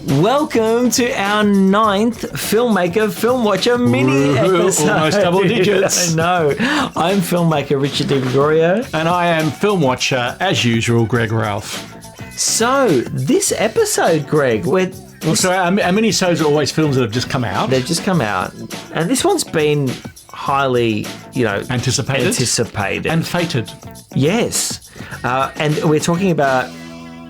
Welcome to our 9th Filmmaker Film Watcher mini episode. Almost double digits. I know. I'm filmmaker Richard Di Gregorio. And I am film watcher, as usual, Greg Ralph. So, this episode, Greg, So our minisodes are always films that have just come out. They've just come out. And this one's been highly, anticipated. And fated. Yes. And we're talking about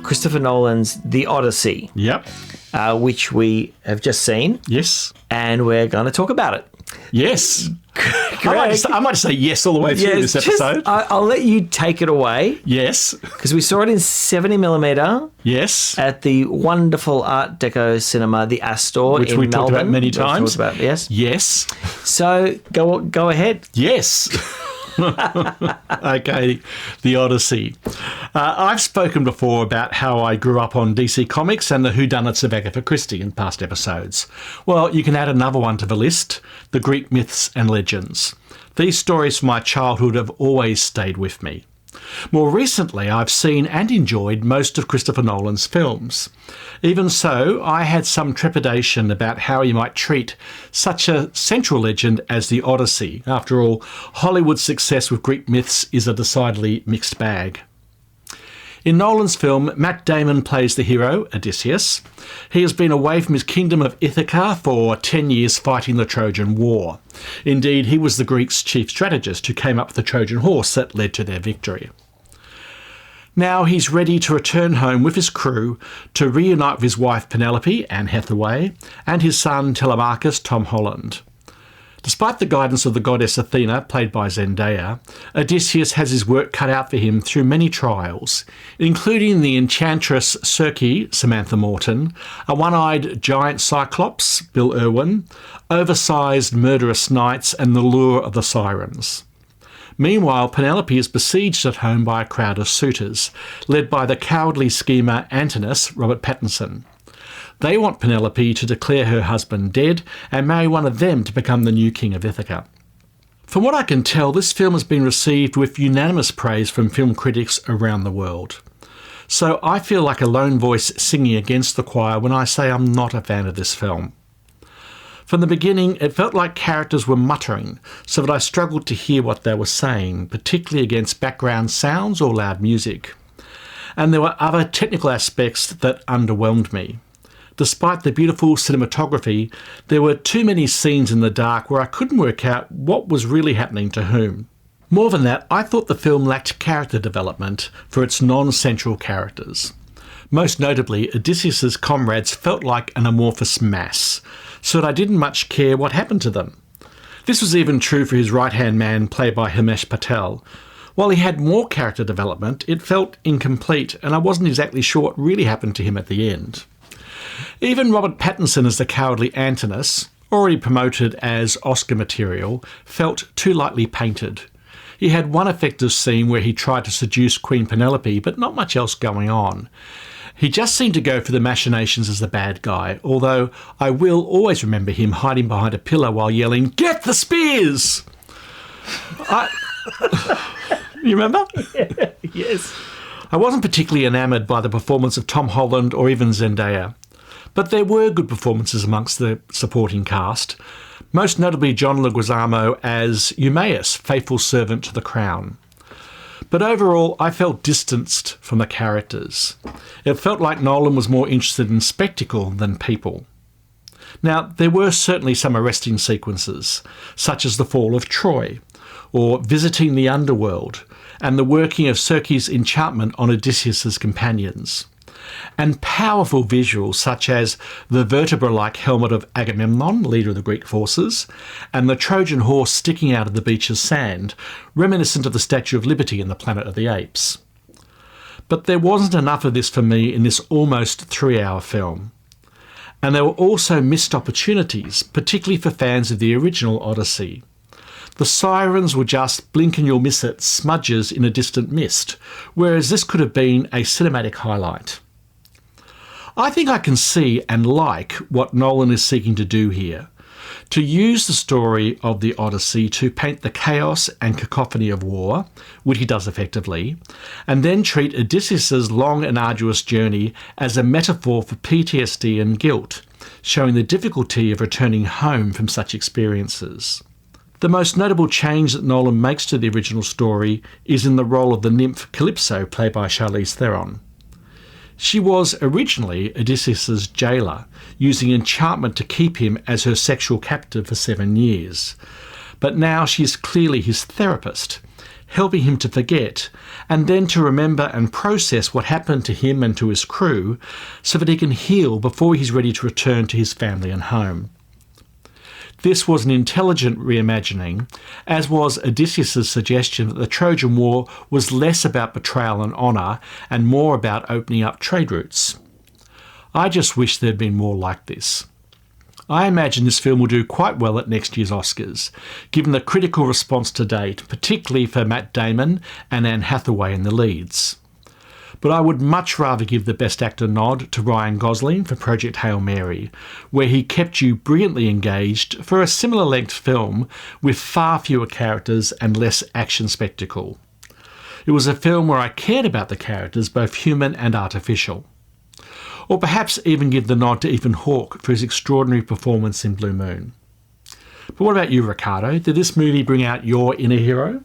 Christopher Nolan's The Odyssey. Yep. Which we have just seen. Yes. And we're going to talk about it. Yes. I might say yes all the way through this episode. I'll let you take it away. Yes. Because we saw it in 70mm. Yes. At the wonderful Art Deco cinema, the Astor in Melbourne. Which we talked about many times. Yes. Yes. So go ahead. Yes. Okay, The Odyssey. I've spoken before about how I grew up on DC Comics and the whodunits of Agatha Christie in past episodes. Well, you can add another one to the list, the Greek myths and legends. These stories from my childhood have always stayed with me. More recently, I've seen and enjoyed most of Christopher Nolan's films. Even so, I had some trepidation about how he might treat such a central legend as the Odyssey. After all, Hollywood's success with Greek myths is a decidedly mixed bag. In Nolan's film, Matt Damon plays the hero, Odysseus. He has been away from his kingdom of Ithaca for 10 years fighting the Trojan War. Indeed, he was the Greeks' chief strategist who came up with the Trojan horse that led to their victory. Now he's ready to return home with his crew to reunite with his wife Penelope, Anne Hathaway, and his son Telemachus, Tom Holland. Despite the guidance of the goddess Athena, played by Zendaya, Odysseus has his work cut out for him through many trials, including the enchantress Circe, Samantha Morton, a one-eyed giant Cyclops, Bill Irwin, oversized murderous knights, and the lure of the sirens. Meanwhile, Penelope is besieged at home by a crowd of suitors, led by the cowardly schemer Antinous, Robert Pattinson. They want Penelope to declare her husband dead and marry one of them to become the new king of Ithaca. From what I can tell, this film has been received with unanimous praise from film critics around the world. So I feel like a lone voice singing against the choir when I say I'm not a fan of this film. From the beginning, it felt like characters were muttering, so that I struggled to hear what they were saying, particularly against background sounds or loud music. And there were other technical aspects that underwhelmed me. Despite the beautiful cinematography, there were too many scenes in the dark where I couldn't work out what was really happening to whom. More than that, I thought the film lacked character development for its non-central characters. Most notably, Odysseus's comrades felt like an amorphous mass, so that I didn't much care what happened to them. This was even true for his right-hand man, played by Himesh Patel. While he had more character development, it felt incomplete, and I wasn't exactly sure what really happened to him at the end. Even Robert Pattinson as the cowardly Antinous, already promoted as Oscar material, felt too lightly painted. He had one effective scene where he tried to seduce Queen Penelope, but not much else going on. He just seemed to go for the machinations as the bad guy, although I will always remember him hiding behind a pillar while yelling, "Get the spears!" You remember? Yeah, yes. I wasn't particularly enamoured by the performance of Tom Holland or even Zendaya, but there were good performances amongst the supporting cast, most notably John Leguizamo as Eumaeus, faithful servant to the crown. But overall, I felt distanced from the characters. It felt like Nolan was more interested in spectacle than people. Now, there were certainly some arresting sequences, such as the fall of Troy, or visiting the underworld, and the working of Circe's enchantment on Odysseus's companions, and powerful visuals such as the vertebra-like helmet of Agamemnon, leader of the Greek forces, and the Trojan horse sticking out of the beach's sand, reminiscent of the Statue of Liberty in the Planet of the Apes. But there wasn't enough of this for me in this almost 3-hour film. And there were also missed opportunities, particularly for fans of the original Odyssey. The sirens were just blink and you'll miss it smudges in a distant mist, whereas this could have been a cinematic highlight. I think I can see and like what Nolan is seeking to do here. To use the story of the Odyssey to paint the chaos and cacophony of war, which he does effectively, and then treat Odysseus's long and arduous journey as a metaphor for PTSD and guilt, showing the difficulty of returning home from such experiences. The most notable change that Nolan makes to the original story is in the role of the nymph Calypso, played by Charlize Theron. She was originally Odysseus's jailer, using enchantment to keep him as her sexual captive for 7 years. But now she is clearly his therapist, helping him to forget and then to remember and process what happened to him and to his crew so that he can heal before he's ready to return to his family and home. This was an intelligent reimagining, as was Odysseus's suggestion that the Trojan War was less about betrayal and honour and more about opening up trade routes. I just wish there'd been more like this. I imagine this film will do quite well at next year's Oscars, given the critical response to date, particularly for Matt Damon and Anne Hathaway in the leads. But I would much rather give the Best Actor nod to Ryan Gosling for Project Hail Mary, where he kept you brilliantly engaged for a similar length film with far fewer characters and less action spectacle. It was a film where I cared about the characters, both human and artificial. Or perhaps even give the nod to Ethan Hawke for his extraordinary performance in Blue Moon. But what about you, Ricardo? Did this movie bring out your inner hero?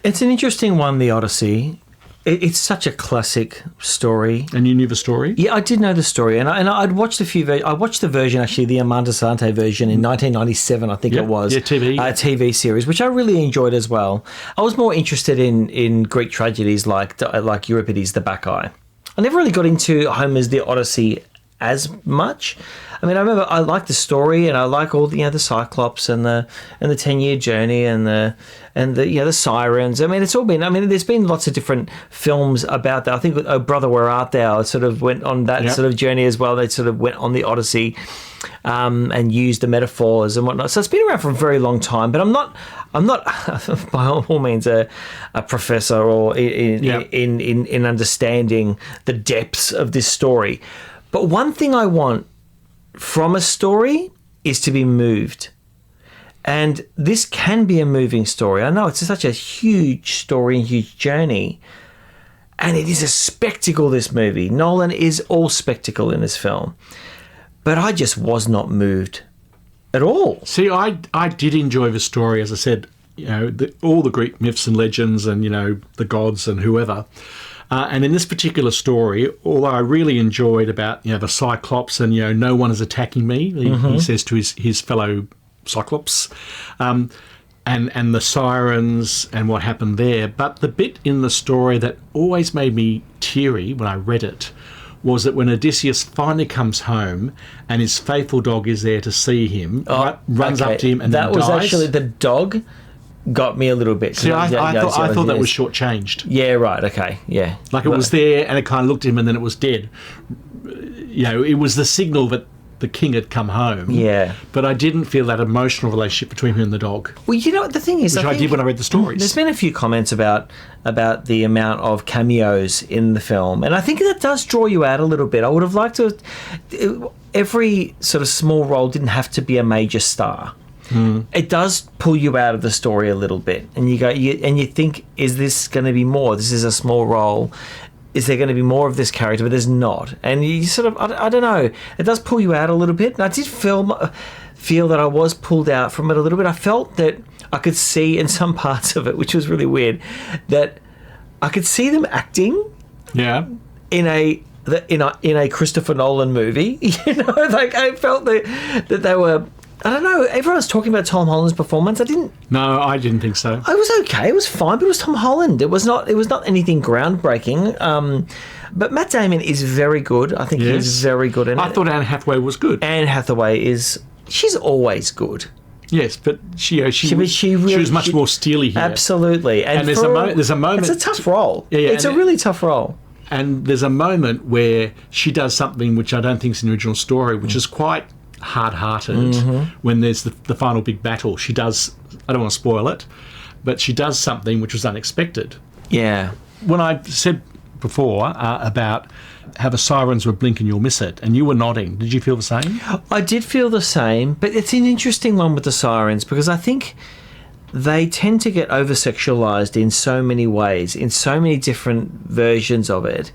It's an interesting one, The Odyssey. It's such a classic story. And you knew the story? Yeah, I did know the story, and I'd watched a few. I watched the version, actually, the Amandesante version in 1997, I think it was. Yeah, TV. TV series, which I really enjoyed as well. I was more interested in Greek tragedies like Euripides, the Bacchae. I never really got into Homer's The Odyssey as much. I mean, I remember I like the story, and I like all the the Cyclops and the 10-year journey and the the sirens. I mean, it's all been. I mean, there's been lots of different films about that. I think Oh Brother, Where Art Thou sort of went on that sort of journey as well. They sort of went on the Odyssey and used the metaphors and whatnot. So it's been around for a very long time. But I'm not by all means a professor or in understanding the depths of this story. But one thing I want from a story is to be moved. And this can be a moving story. I know it's such a huge story and huge journey. And it is a spectacle, this movie. Nolan is all spectacle in this film. But I just was not moved at all. See, I did enjoy the story, as I said, all the Greek myths and legends and, the gods and whoever. And in this particular story, although I really enjoyed about, the Cyclops and, no one is attacking me, he says to his fellow Cyclops, and the sirens and what happened there. But the bit in the story that always made me teary when I read it was that when Odysseus finally comes home and his faithful dog is there to see him, runs up to him and then dies. That was actually the dog got me a little bit. See, I thought that was shortchanged. Yeah, right, okay, yeah. Like it was there and it kind of looked at him and then it was dead. It was the signal that the king had come home. Yeah. But I didn't feel that emotional relationship between him and the dog. Well, the thing is... Which I did when I read the stories. There's been a few comments about the amount of cameos in the film, and I think that does draw you out a little bit. I would have liked to... Every sort of small role didn't have to be a major star. It does pull you out of the story a little bit, and you think, is this going to be more? This is a small role. Is there going to be more of this character? But there's not, and you sort of I don't know. It does pull you out a little bit, and I did feel that I was pulled out from it a little bit. I felt that I could see in some parts of it, which was really weird, that I could see them acting. Yeah. In a Christopher Nolan movie, like I felt that they were. I don't know. Everyone's talking about Tom Holland's performance. No, I didn't think so. It was okay. It was fine, but it was Tom Holland. It was not anything groundbreaking. But Matt Damon is very good. I think he's very good in it. I thought Anne Hathaway was good. Anne Hathaway she's always good. Yes, but she was much more steely here. Absolutely. And there's a moment. It's a tough role. Yeah, it's a really tough role. And there's a moment where she does something which I don't think is an original story, which is quite hard-hearted when there's the final big battle. She does, I don't want to spoil it, but she does something which was unexpected. Yeah. When I said before about how the sirens would blink and you'll miss it, and you were nodding. Did you feel the same? I did feel the same, but it's an interesting one with the sirens because I think they tend to get over-sexualized in so many ways, in so many different versions of it.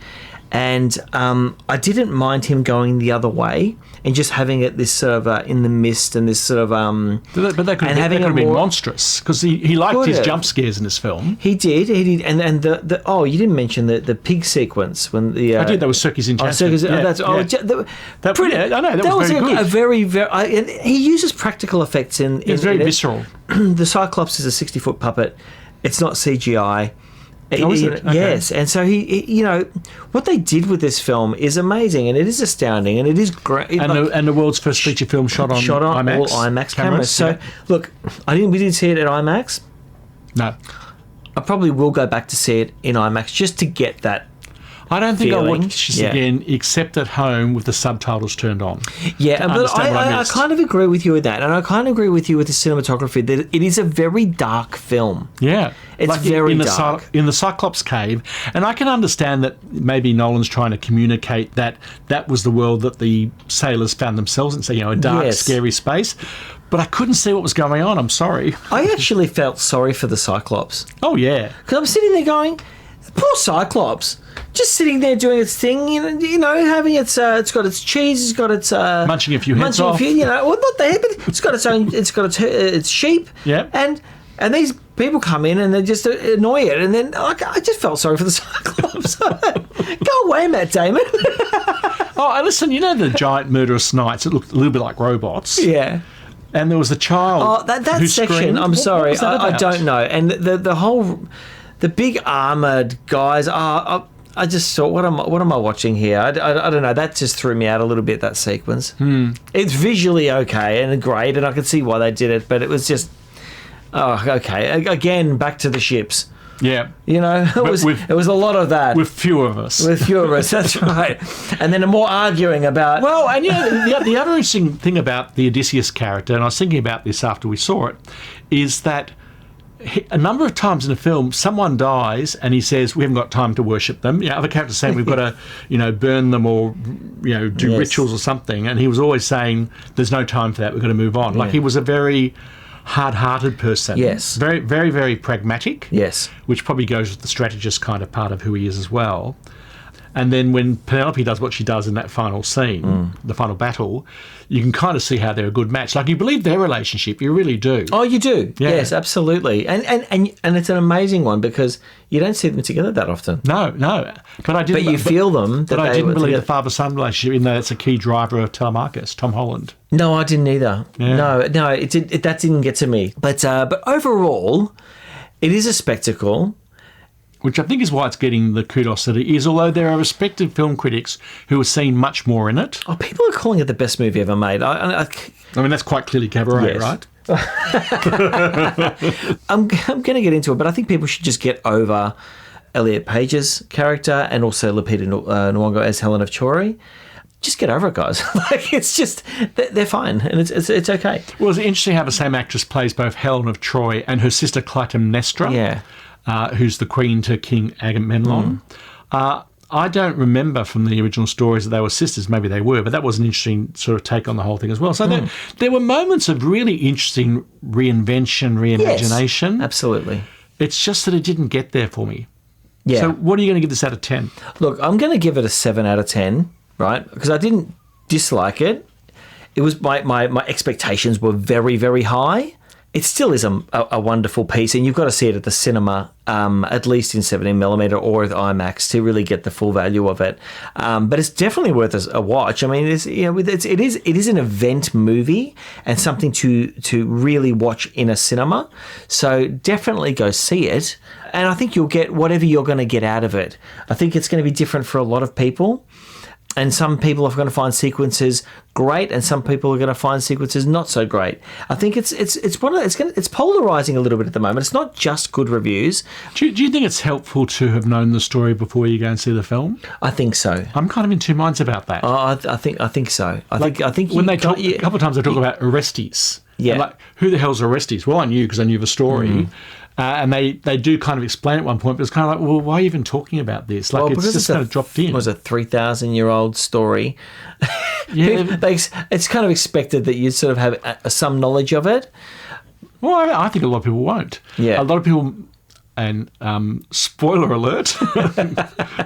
And I didn't mind him going the other way and just having it this sort of in the mist and this sort of but that could have been monstrous because he liked his jump scares in this film. He did, and the you didn't mention the pig sequence when the I did. That was Circus Enchanted. That was very good. And he uses practical effects in. It's very visceral. The Cyclops is a 60-foot puppet. It's not CGI. Is it? Okay. Yes, and so he what they did with this film is amazing, and it is astounding, and it is great. And the world's first feature film shot on IMAX, all IMAX cameras. So look, we didn't see it at IMAX. No, I probably will go back to see it in IMAX just to get that. I don't think I'll watch this again except at home with the subtitles turned on. Yeah, but I kind of agree with you with that. And I kind of agree with you with the cinematography that it is a very dark film. Yeah. It's very dark. In the Cyclops cave. And I can understand that maybe Nolan's trying to communicate that was the world that the sailors found themselves in, so, a dark, scary space. But I couldn't see what was going on. I'm sorry. I actually felt sorry for the Cyclops. Oh, yeah. Because I'm sitting there going, poor Cyclops. Just sitting there doing its thing, having it's got its cheese, it's got its munching a few heads off. Well, not the head, but it's got its own, its sheep. Yeah. And these people come in and they just annoy it, and then I just felt sorry for the Cyclops. Go away, Matt Damon. Oh, listen, the giant murderous knights that looked a little bit like robots. Yeah. And there was a child. Oh, that section. Screamed. I'm sorry, What was that about? I don't know. And the whole, the big armored guys are. I just thought, what am I watching here? I don't know. That just threw me out a little bit, that sequence. It's visually okay and great, and I can see why they did it, but it was just, okay. Again, back to the ships. Yeah. It was a lot of that. With few of us. That's right. And then more arguing about... Well, and the other interesting thing about the Odysseus character, and I was thinking about this after we saw it, is that a number of times in the film, someone dies and he says, we haven't got time to worship them. Other characters saying we've got to, burn them or, do rituals or something. And he was always saying, there's no time for that. We've got to move on. Yeah. Like he was a very hard-hearted person. Yes. Very, very, very pragmatic. Yes. Which probably goes with the strategist kind of part of who he is as well. And then when Penelope does what she does in that final scene, the final battle, you can kind of see how they're a good match. Like, you believe their relationship, you really do. Oh, you do. Yeah. Yes, absolutely. And it's an amazing one because you don't see them together that often. No. But I didn't. But you feel them. But I didn't believe the father-son relationship, even though that's a key driver of Telemachus, Tom Holland. No, I didn't either. Yeah. No, that didn't get to me. But overall, it is a spectacle. Which I think is why it's getting the kudos that it is, although there are respected film critics who have seen much more in it. Oh, people are calling it the best movie ever made. I mean, that's quite clearly cabaret, yes. right? I'm going to get into it, but I think people should just get over Elliot Page's character and also Lupita Nyong'o as Helen of Troy. Just get over it, guys. It's just, they're fine, and it's okay. Well, it's interesting how the same actress plays both Helen of Troy and her sister Clytemnestra. Yeah. Who's the queen to King Agamemnon. I don't remember from the original stories that they were sisters. Maybe they were, but that was an interesting sort of take on the whole thing as well. So there were moments of really interesting reinvention, reimagination. Yes, absolutely. It's just that it didn't get there for me. Yeah. So what are you going to give this out of 10? Look, I'm going to give it a 7 out of 10, right? Because I didn't dislike it. It was my expectations were very, very high. It still is a wonderful piece, and you've got to see it at the cinema, at least in 17mm or with IMAX to really get the full value of it. But it's definitely worth a watch. I mean, it is an event movie and something to really watch in a cinema. So definitely go see it, and I think you'll get whatever you're going to get out of it. I think it's going to be different for a lot of people. And some people are going to find sequences great, and some people are going to find sequences not so great. I think it's polarizing a little bit at the moment. It's not just good reviews. Do you think it's helpful to have known the story before you go and see the film? I think so. I'm kind of in two minds about that. I think so. I think when they talk a couple of times they talk about Orestes. Yeah. Like, who the hell's Orestes? Well, I knew because I knew the story. And they do kind of explain at one point, but it's kind of like, well, why are you even talking about this? Like, it's just kind of dropped in. It was a 3,000-year-old story. Yeah. It's kind of expected that you sort of have some knowledge of it. Well, I think a lot of people won't. Yeah. A lot of people, and spoiler alert,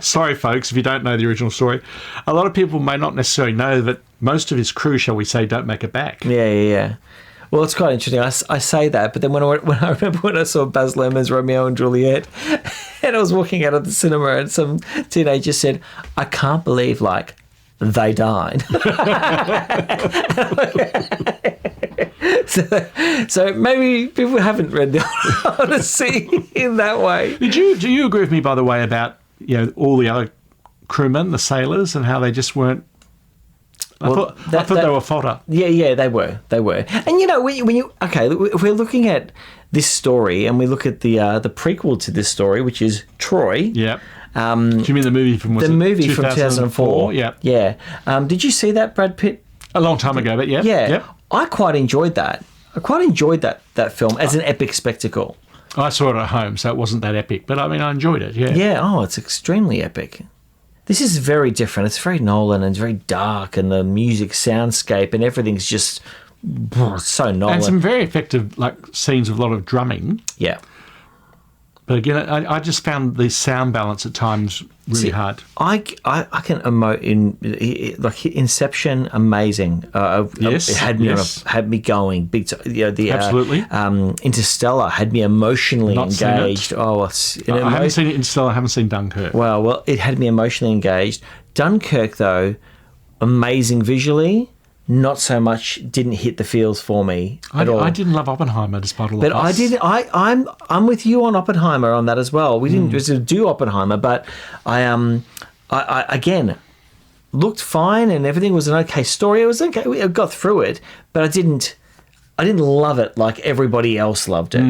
sorry, folks, if you don't know the original story, a lot of people may not necessarily know that most of his crew, shall we say, don't make it back. Yeah. Well, it's quite interesting. I say that, but then when I remember when I saw Baz Luhrmann's Romeo and Juliet, and I was walking out of the cinema, and some teenager said, "I can't believe they died." so maybe people haven't read the Odyssey in that way. Do you agree with me, by the way, about all the other crewmen, the sailors, and how they just weren't? I thought they were fodder. Yeah, they were. And when you if we're looking at this story and we look at the prequel to this story, which is Troy. Yeah. Do you mean the movie from 2004? Yeah. Yeah. Did you see that, Brad Pitt? A long time ago, but yeah. Yeah. Yep. I quite enjoyed that. I quite enjoyed that film as an epic spectacle. I saw it at home, so it wasn't that epic, but I mean, I enjoyed it. Yeah. Yeah. Oh, it's extremely epic. This is very different. It's very Nolan and it's very dark, and the music soundscape and everything's just so Nolan. And some very effective scenes with a lot of drumming. Yeah. But again, I just found the sound balance at times really hard. I can emote in Inception, amazing. Yes, it had me going big time. Absolutely. Interstellar had me emotionally Not engaged. Seen it. Oh, I haven't seen Interstellar. I haven't seen Dunkirk. Well, it had me emotionally engaged. Dunkirk, though, amazing visually. Not so much. Didn't hit the feels for me at all. I didn't love Oppenheimer despite all the fuss. I did. I'm with you on Oppenheimer on that as well. We didn't do Oppenheimer, but I again looked fine and everything was an okay story. It was okay. We got through it, but I didn't love it like everybody else loved it.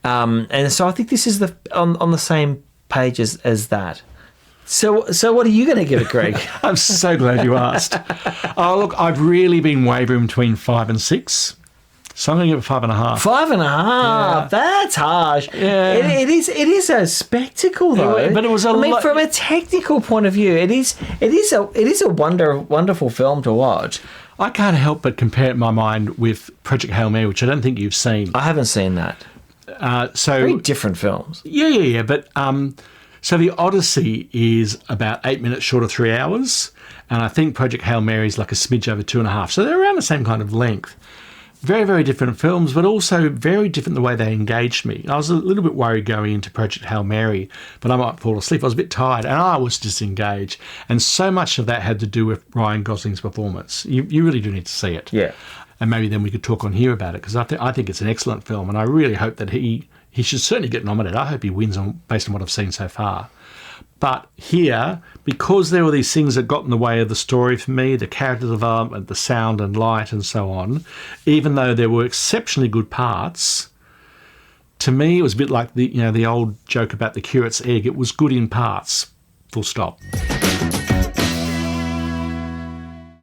And so I think this is on the same page as that. So what are you going to give it, Greg? I'm so glad you asked. Look, I've really been wavering between 5 and 6. So I'm going to give it 5.5. 5.5. Yeah. That's harsh. Yeah. It is a spectacle, though. But it was from a technical point of view, it is a wonderful film to watch. I can't help but compare it in my mind with Project Hail Mary, which I don't think you've seen. I haven't seen that. Very different films. Yeah. But so the Odyssey is about 8 minutes short of 3 hours, and I think Project Hail Mary is like a smidge over 2.5. So they're around the same kind of length. Very, very different films, but also very different the way they engaged me. I was a little bit worried going into Project Hail Mary, but I might fall asleep. I was a bit tired, and I was disengaged. And so much of that had to do with Ryan Gosling's performance. You really do need to see it. Yeah. And maybe then we could talk on here about it, because I think it's an excellent film, and I really hope that he should certainly get nominated. I hope he wins based on what I've seen so far. But here, because there were these things that got in the way of the story for me, the character development, the sound and light and so on, even though there were exceptionally good parts, to me it was a bit like the old joke about the curate's egg. It was good in parts, full stop.